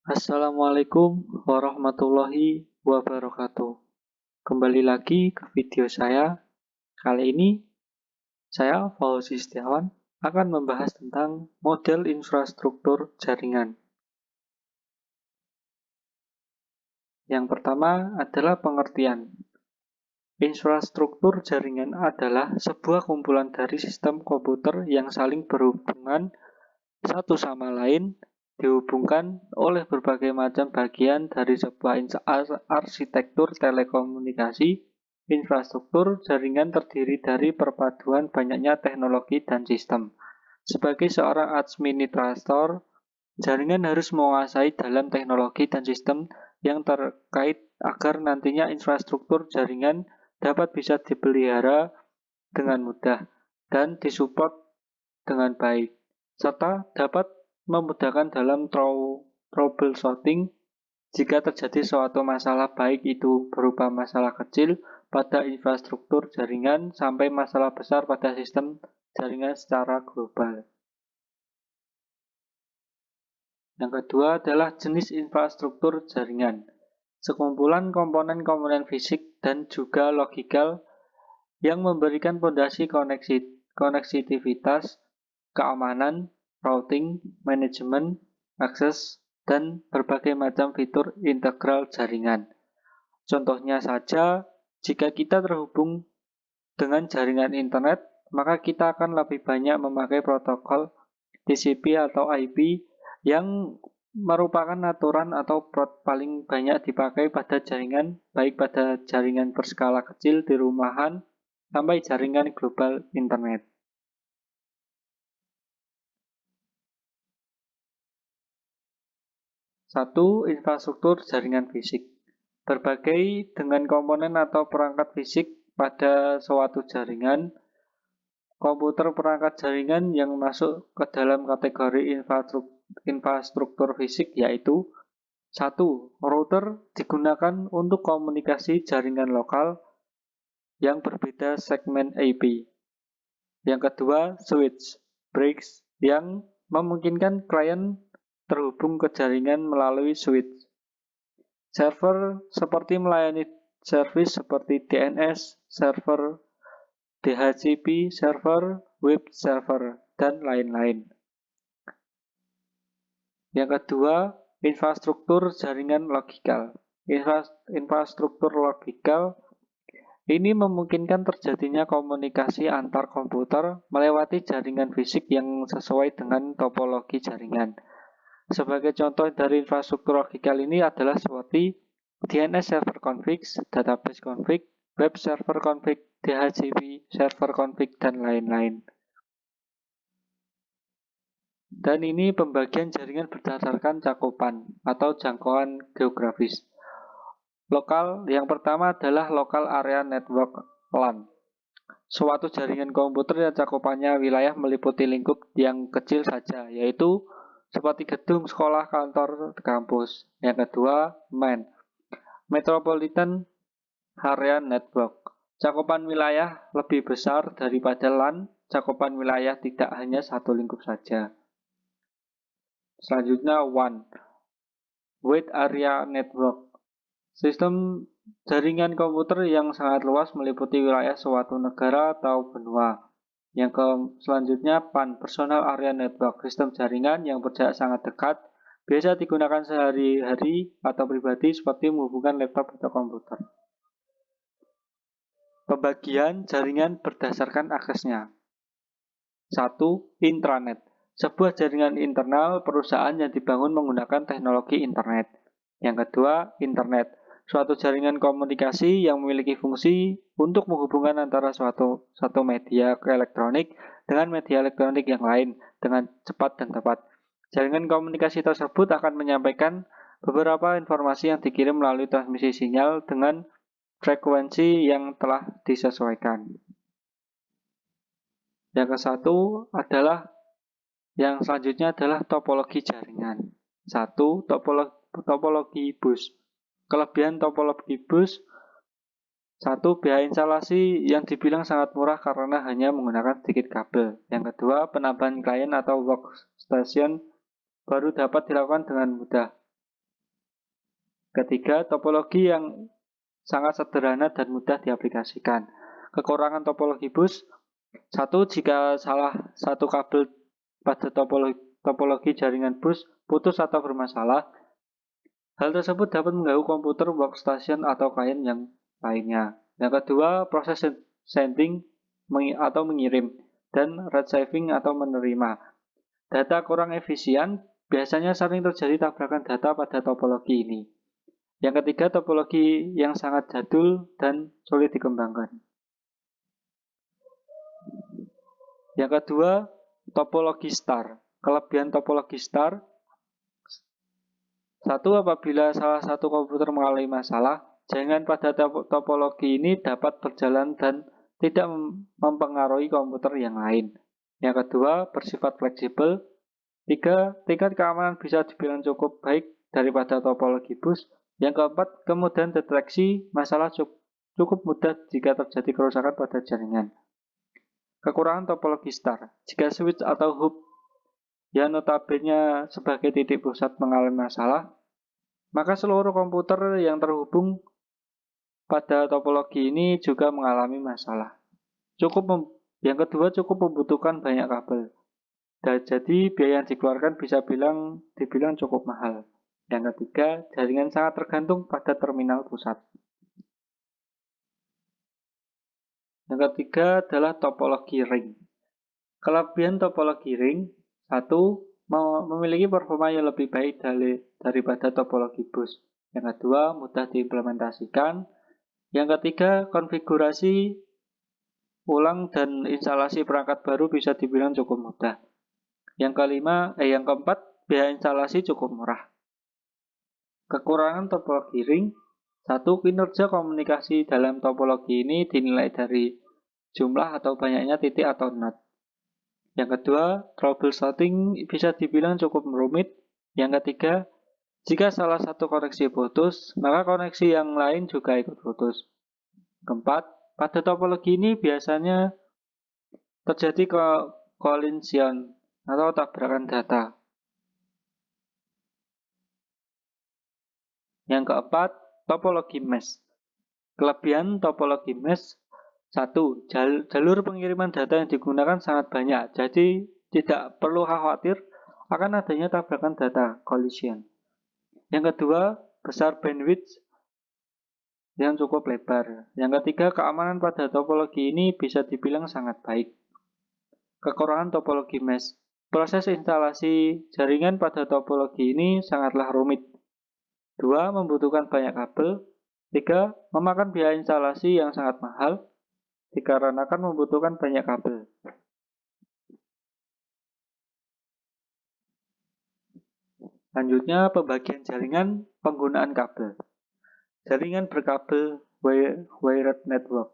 Assalamualaikum warahmatullahi wabarakatuh. Kembali lagi ke video saya. Kali ini saya, Fauzi Setiawan, akan membahas tentang model infrastruktur jaringan. Yang pertama adalah pengertian. Infrastruktur jaringan adalah sebuah kumpulan dari sistem komputer yang saling berhubungan satu sama lain, dihubungkan oleh berbagai macam bagian dari sebuah arsitektur telekomunikasi. Infrastruktur jaringan terdiri dari perpaduan banyaknya teknologi dan sistem. Sebagai seorang administrator, jaringan harus menguasai dalam teknologi dan sistem yang terkait agar nantinya infrastruktur jaringan dapat bisa dipelihara dengan mudah dan disupport dengan baik, serta dapat memudahkan dalam troubleshooting jika terjadi suatu masalah, baik itu berupa masalah kecil pada infrastruktur jaringan sampai masalah besar pada sistem jaringan secara global. Yang kedua adalah jenis infrastruktur jaringan. Sekumpulan komponen-komponen fisik dan juga logikal yang memberikan fondasi koneksivitas, keamanan, routing, manajemen, akses, dan berbagai macam fitur integral jaringan. Contohnya saja, jika kita terhubung dengan jaringan internet, maka kita akan lebih banyak memakai protokol TCP atau IP yang merupakan aturan atau port paling banyak dipakai pada jaringan, baik pada jaringan berskala kecil di rumahan sampai jaringan global internet. Satu, infrastruktur jaringan fisik. Berbagai dengan komponen atau perangkat fisik pada suatu jaringan. Komputer perangkat jaringan yang masuk ke dalam kategori infrastruktur fisik yaitu 1. Router digunakan untuk komunikasi jaringan lokal yang berbeda segmen IP. Yang kedua, switch, bridge yang memungkinkan klien terhubung ke jaringan melalui switch. Server seperti melayani service seperti DNS, server DHCP server, web server, dan lain-lain. Yang kedua, infrastruktur jaringan logikal. Infrastruktur logikal ini memungkinkan terjadinya komunikasi antar komputer melewati jaringan fisik yang sesuai dengan topologi jaringan. Sebagai contoh dari infrastruktur logikal ini adalah seperti DNS server config, database config, web server config, DHCP server config, dan lain-lain. Dan ini pembagian jaringan berdasarkan cakupan atau jangkauan geografis. Lokal, yang pertama adalah Local Area Network LAN. Suatu jaringan komputer yang cakupannya wilayah meliputi lingkup yang kecil saja, yaitu seperti gedung, sekolah, kantor, kampus. Yang kedua, MAN, Metropolitan Area Network. Cakupan wilayah lebih besar daripada LAN, cakupan wilayah tidak hanya satu lingkup saja. Selanjutnya, WAN, Wide Area Network. Sistem jaringan komputer yang sangat luas meliputi wilayah suatu negara atau benua. Selanjutnya, PAN, Personal Area Network. Sistem jaringan yang berjarak sangat dekat, biasa digunakan sehari-hari atau pribadi seperti menghubungkan laptop atau komputer. Pembagian jaringan berdasarkan aksesnya. 1. Intranet. Sebuah jaringan internal perusahaan yang dibangun menggunakan teknologi internet. Yang kedua, internet. Suatu jaringan komunikasi yang memiliki fungsi untuk menghubungkan antara suatu media elektronik dengan media elektronik yang lain dengan cepat dan tepat. Jaringan komunikasi tersebut akan menyampaikan beberapa informasi yang dikirim melalui transmisi sinyal dengan frekuensi yang telah disesuaikan. Yang selanjutnya adalah topologi jaringan. 1. Topologi bus. Kelebihan topologi bus: 1. Biaya instalasi yang dibilang sangat murah karena hanya menggunakan sedikit kabel. Yang kedua, penambahan klien atau workstation baru dapat dilakukan dengan mudah. Ketiga, topologi yang sangat sederhana dan mudah diaplikasikan. Kekurangan topologi bus: satu, jika salah satu kabel pada topologi jaringan bus putus atau bermasalah, hal tersebut dapat mengganggu komputer, workstation, atau klien yang lainnya. Yang kedua, proses sending atau mengirim, dan receiving atau menerima. Data kurang efisien, biasanya sering terjadi tabrakan data pada topologi ini. Yang ketiga, topologi yang sangat jadul dan sulit dikembangkan. Yang kedua, topologi star. Kelebihan topologi star: satu, apabila salah satu komputer mengalami masalah, jaringan pada topologi ini dapat berjalan dan tidak mempengaruhi komputer yang lain. Yang kedua, bersifat fleksibel. Tiga, tingkat keamanan bisa dibilang cukup baik daripada topologi bus. Yang keempat, kemudahan deteksi masalah cukup mudah jika terjadi kerusakan pada jaringan. Kekurangan topologi star: jika switch atau hub yang notabene sebagai titik pusat mengalami masalah, maka seluruh komputer yang terhubung pada topologi ini juga mengalami masalah. Yang kedua, cukup membutuhkan banyak kabel. Jadi biaya yang dikeluarkan bisa dibilang cukup mahal. Yang ketiga, jaringan sangat tergantung pada terminal pusat. Yang ketiga adalah topologi ring. Kelebihan topologi ring: satu, memiliki performa yang lebih baik daripada topologi bus. Yang kedua, mudah diimplementasikan. Yang ketiga, konfigurasi ulang dan instalasi perangkat baru bisa dibilang cukup mudah. Yang keempat, biaya instalasi cukup murah. Kekurangan topologi ring: satu, kinerja komunikasi dalam topologi ini dinilai dari jumlah atau banyaknya titik atau NAT. Yang kedua, troubleshooting bisa dibilang cukup rumit. Yang ketiga, jika salah satu koneksi putus, maka koneksi yang lain juga ikut putus. Keempat, pada topologi ini biasanya terjadi collision atau tabrakan data. Yang keempat, topologi mesh. Kelebihan topologi mesh: satu, jalur pengiriman data yang digunakan sangat banyak, jadi tidak perlu khawatir akan adanya tabrakan data, collision. Yang kedua, besar bandwidth yang cukup lebar. Yang ketiga, keamanan pada topologi ini bisa dibilang sangat baik. Kekurangan topologi mesh: proses instalasi jaringan pada topologi ini sangatlah rumit. 2, membutuhkan banyak kabel. 3, memakan biaya instalasi yang sangat mahal dikarenakan membutuhkan banyak kabel. Selanjutnya, pembagian jaringan penggunaan kabel. Jaringan berkabel, wired network.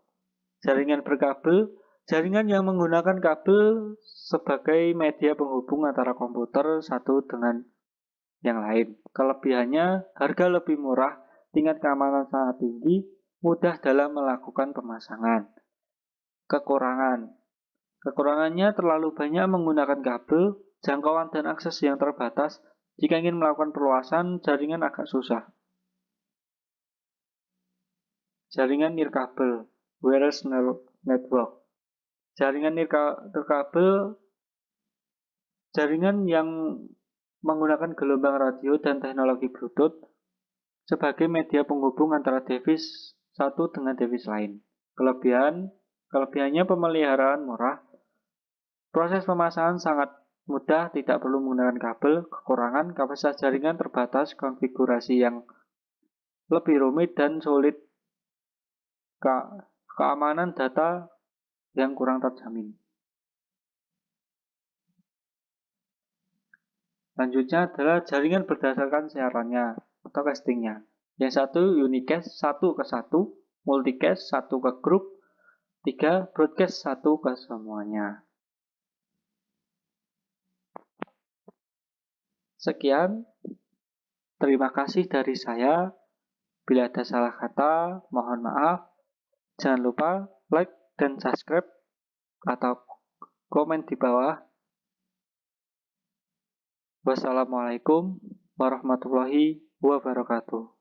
Jaringan berkabel: jaringan yang menggunakan kabel sebagai media penghubung antara komputer satu dengan yang lain. Kelebihannya, harga lebih murah, tingkat keamanan sangat tinggi, mudah dalam melakukan pemasangan. Kekurangannya terlalu banyak menggunakan kabel, jangkauan dan akses yang terbatas. Jika ingin melakukan perluasan, jaringan agak susah. Jaringan nirkabel, wireless network. Jaringan nirkabel: jaringan yang menggunakan gelombang radio dan teknologi Bluetooth sebagai media penghubung antara device satu dengan device lain. Kelebihannya, pemeliharaan murah, proses pemasangan sangat mudah, tidak perlu menggunakan kabel. Kekurangan, kapasitas jaringan terbatas, konfigurasi yang lebih rumit dan sulit, keamanan data yang kurang terjamin. Selanjutnya adalah jaringan berdasarkan siarannya atau castingnya. Yang satu, unicast 1 ke 1, multicast 1 ke grup, 3, broadcast 1 ke semuanya. Sekian, terima kasih dari saya. Bila ada salah kata, mohon maaf. Jangan lupa like dan subscribe atau komen di bawah. Wassalamualaikum warahmatullahi wabarakatuh.